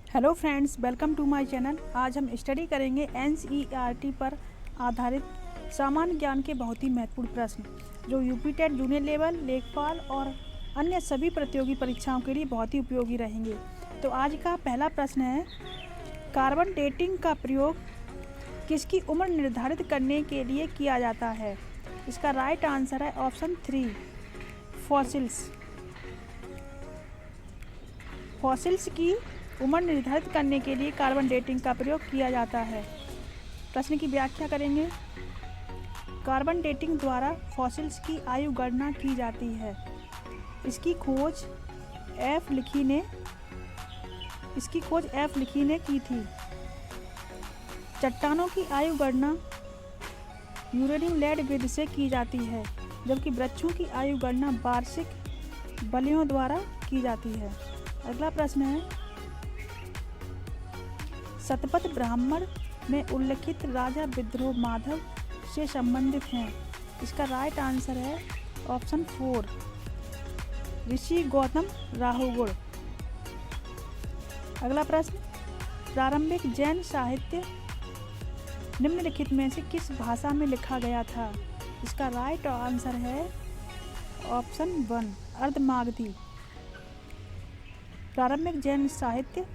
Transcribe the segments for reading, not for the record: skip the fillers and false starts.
Hello friends, welcome to my channel. आज हम study करेंगे एनसीईआरटी पर आधारित सामान्य ज्ञान के बहुत ही महत्वपूर्ण प्रश्न जो यूपी टेट जूनियर लेवल, लेखपाल और अन्य सभी प्रतियोगी परीक्षाओं के लिए बहुत ही उपयोगी रहेंगे। तो आज का पहला प्रश्न है, कार्बन डेटिंग का प्रयोग किसकी उम्र निर्धारित करने के लिए किया जाता है? इसका राइट आंसर है ऑप्शन 3, फॉसिल्स। फॉसिल्स की उम्र निर्धारित करने के लिए कार्बन डेटिंग का प्रयोग किया जाता है। प्रश्न की व्याख्या करेंगे। कार्बन डेटिंग द्वारा फॉसिल्स की आयु गणना की जाती है। इसकी खोज एफ लिखी ने की थी। चट्टानों की आयु गणना यूरेनियम लेड विधि से की जाती है, जबकि वृक्षों की आयु गणना वार्षिक बलियों द्वारा की जाती है। अगला प्रश्न है, शतपथ ब्राह्मण में उल्लिखित राजा विद्रोह माधव से संबंधित हैं। इसका राइट आंसर है ऑप्शन 4, ऋषि गौतम राहुगुण। अगला प्रश्न, प्रारंभिक जैन साहित्य निम्नलिखित में से किस भाषा में लिखा गया था? इसका राइट आंसर है ऑप्शन 1, अर्धमागधी। प्रारंभिक जैन साहित्य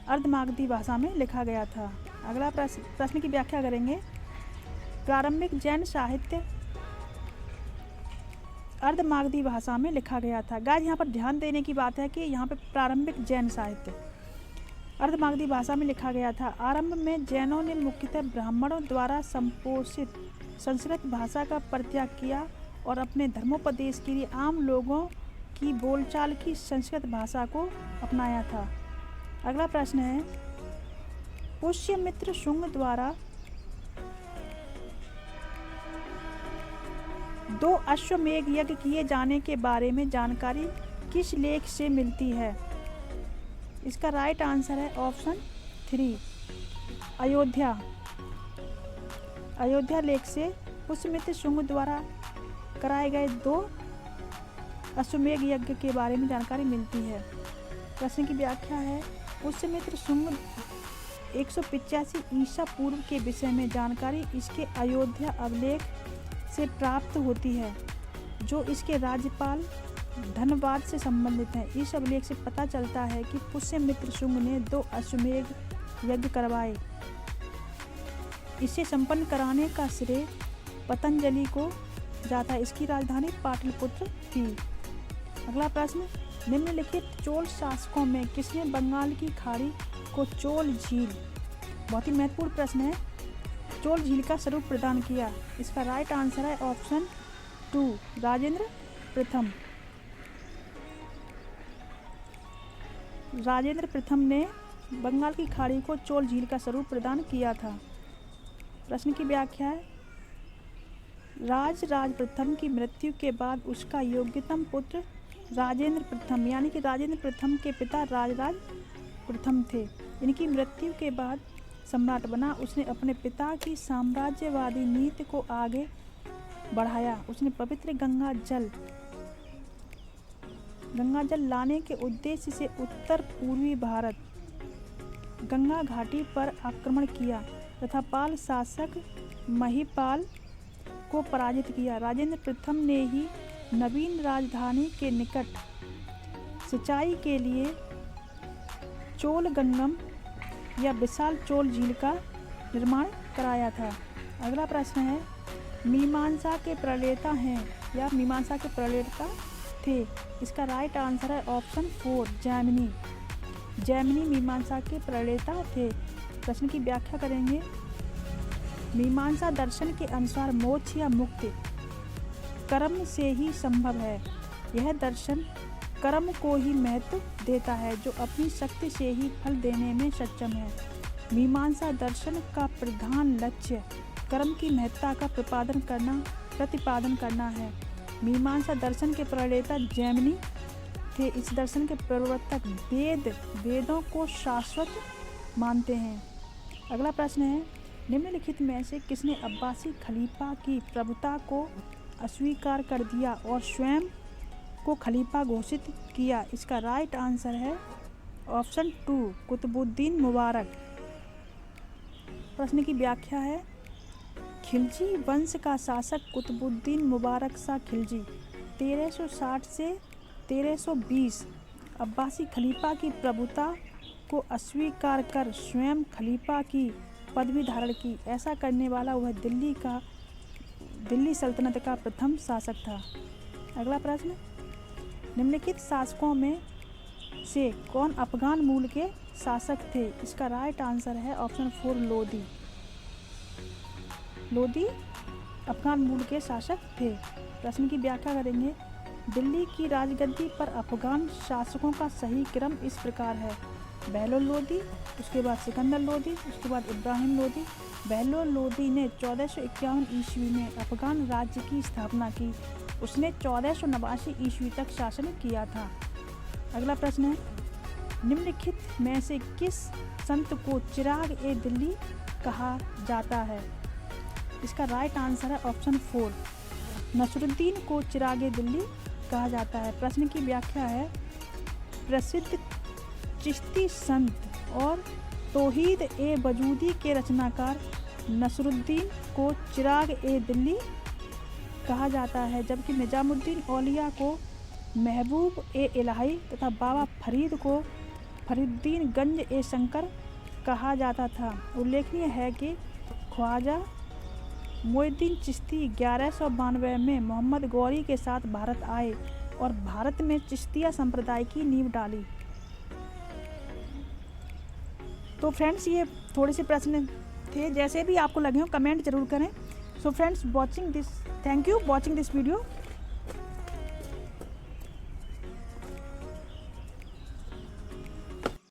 अर्धमागधी भाषा में लिखा गया था। अगला प्रश्न की व्याख्या करेंगे। प्रारंभिक जैन साहित्य अर्धमागधी भाषा में लिखा गया था। गाइस, यहाँ पर ध्यान देने की बात है कि यहाँ पे प्रारंभिक जैन साहित्य अर्धमागधी भाषा में लिखा गया था। आरंभ में जैनों ने मुख्यतः ब्राह्मणों द्वारा संपोषित संस्कृत भाषा का परित्याग किया और अपने धर्मोपदेश के लिए आम लोगों की बोलचाल की संस्कृत भाषा को अपनाया था। अगला प्रश्न है, पुष्यमित्र शुंग द्वारा 2 अश्वमेध यज्ञ किए जाने के बारे में जानकारी किस लेख से मिलती है? इसका राइट आंसर है ऑप्शन 3, अयोध्या लेख से पुष्यमित्र शुंग द्वारा कराए गए 2 अश्वमेध यज्ञ के बारे में जानकारी मिलती है। प्रश्न की व्याख्या है, पुष्यमित्र शुंग 185 ईसा पूर्व के विषय में जानकारी इसके अयोध्या अभिलेख से प्राप्त होती है, जो इसके राज्यपाल धनवाद से संबंधित है। इस अभिलेख से पता चलता है कि पुष्यमित्र शुंग ने 2 अश्वमेध यज्ञ करवाए। इसे संपन्न कराने का श्रेय पतंजलि को जाता है। इसकी राजधानी पाटलिपुत्र थी। अगला प्रश्न, निम्नलिखित चोल शासकों में किसने बंगाल की खाड़ी को चोल झील, बहुत ही महत्वपूर्ण प्रश्न है, चोल झील का स्वरूप प्रदान किया? इसका राइट आंसर है ऑप्शन 2, राजेंद्र प्रथम। राजेंद्र प्रथम ने बंगाल की खाड़ी को चोल झील का स्वरूप प्रदान किया था। प्रश्न की व्याख्या है, राज प्रथम की मृत्यु के बाद उसका योग्यतम पुत्र राजेंद्र प्रथम यानी कि राजेंद्र प्रथम के पिता राजराज प्रथम थे। इनकी मृत्यु के बाद सम्राट बना। उसने अपने पिता की साम्राज्यवादी नीति को आगे बढ़ाया। उसने पवित्र गंगा जल लाने के उद्देश्य से उत्तर पूर्वी भारत गंगा घाटी पर आक्रमण किया तथा पाल शासक महिपाल को पराजित किया। राजेंद्र प्रथम ने ही नवीन राजधानी के निकट सिंचाई के लिए चोलगंगम या विशाल चोल झील का निर्माण कराया था। अगला प्रश्न है, मीमांसा के प्रणेता हैं या मीमांसा के प्रणेता थे? इसका राइट आंसर है ऑप्शन 4, जैमिनी मीमांसा के प्रणेता थे। प्रश्न की व्याख्या करेंगे। मीमांसा दर्शन के अनुसार मोक्ष या मुक्ति कर्म से ही संभव है। यह दर्शन कर्म को ही महत्व देता है, जो अपनी शक्ति से ही फल देने में सक्षम है। मीमांसा दर्शन का प्रधान लक्ष्य कर्म की महत्ता का प्रतिपादन करना है। मीमांसा दर्शन के प्रणेता जैमिनी थे। इस दर्शन के प्रवर्तक वेदों को शाश्वत मानते हैं। अगला प्रश्न है, निम्नलिखित में से किसने अब्बासी खलीफा की प्रभुता को अस्वीकार कर दिया और स्वयं को खलीफा घोषित किया? इसका राइट आंसर है ऑप्शन 2 कुतुबुद्दीन मुबारक। प्रश्न की व्याख्या है, खिलजी वंश का शासक कुतुबुद्दीन मुबारक शाह खिलजी 1360 से 1320 अब्बासी खलीफा की प्रभुता को अस्वीकार कर स्वयं खलीफा की पदवी धारण की। ऐसा करने वाला वह दिल्ली सल्तनत का प्रथम शासक था। अगला प्रश्न, निम्नलिखित शासकों में से कौन अफगान मूल के शासक थे? इसका राइट आंसर है ऑप्शन 4 लोदी। लोदी अफगान मूल के शासक थे। प्रश्न की व्याख्या करेंगे, दिल्ली की राजगद्दी पर अफगान शासकों का सही क्रम इस प्रकार है, बहलोल लोदी, उसके बाद सिकंदर लोदी, उसके बाद इब्राहिम लोदी। बहलोल लोदी ने 1451 ईस्वी में अफगान राज्य की स्थापना की। उसने 1489 ईस्वी तक शासन किया था। अगला प्रश्न है, निम्नलिखित में से किस संत को चिराग ए दिल्ली कहा जाता है? इसका राइट आंसर है ऑप्शन 4 नसरुद्दीन को चिराग ए दिल्ली कहा जाता है। प्रश्न की व्याख्या है, प्रसिद्ध चिश्ती संत और तौहीद ए वजूदी के रचनाकार नसरुद्दीन को चिराग ए दिल्ली कहा जाता है, जबकि निजामुद्दीन औलिया को महबूब ए इलाही तथा बाबा फरीद को फरीदुद्दीन गंज ए शंकर कहा जाता था। उल्लेखनीय है कि ख्वाजा मोइनुद्दीन चिश्ती 1192 में मोहम्मद गौरी के साथ भारत आए और भारत में चिश्तिया संप्रदाय की नींव डाली। तो फ्रेंड्स, ये थोड़े से प्रश्न थे, जैसे भी आपको लगे हो कमेंट जरूर करें। So friends, thank you watching this video.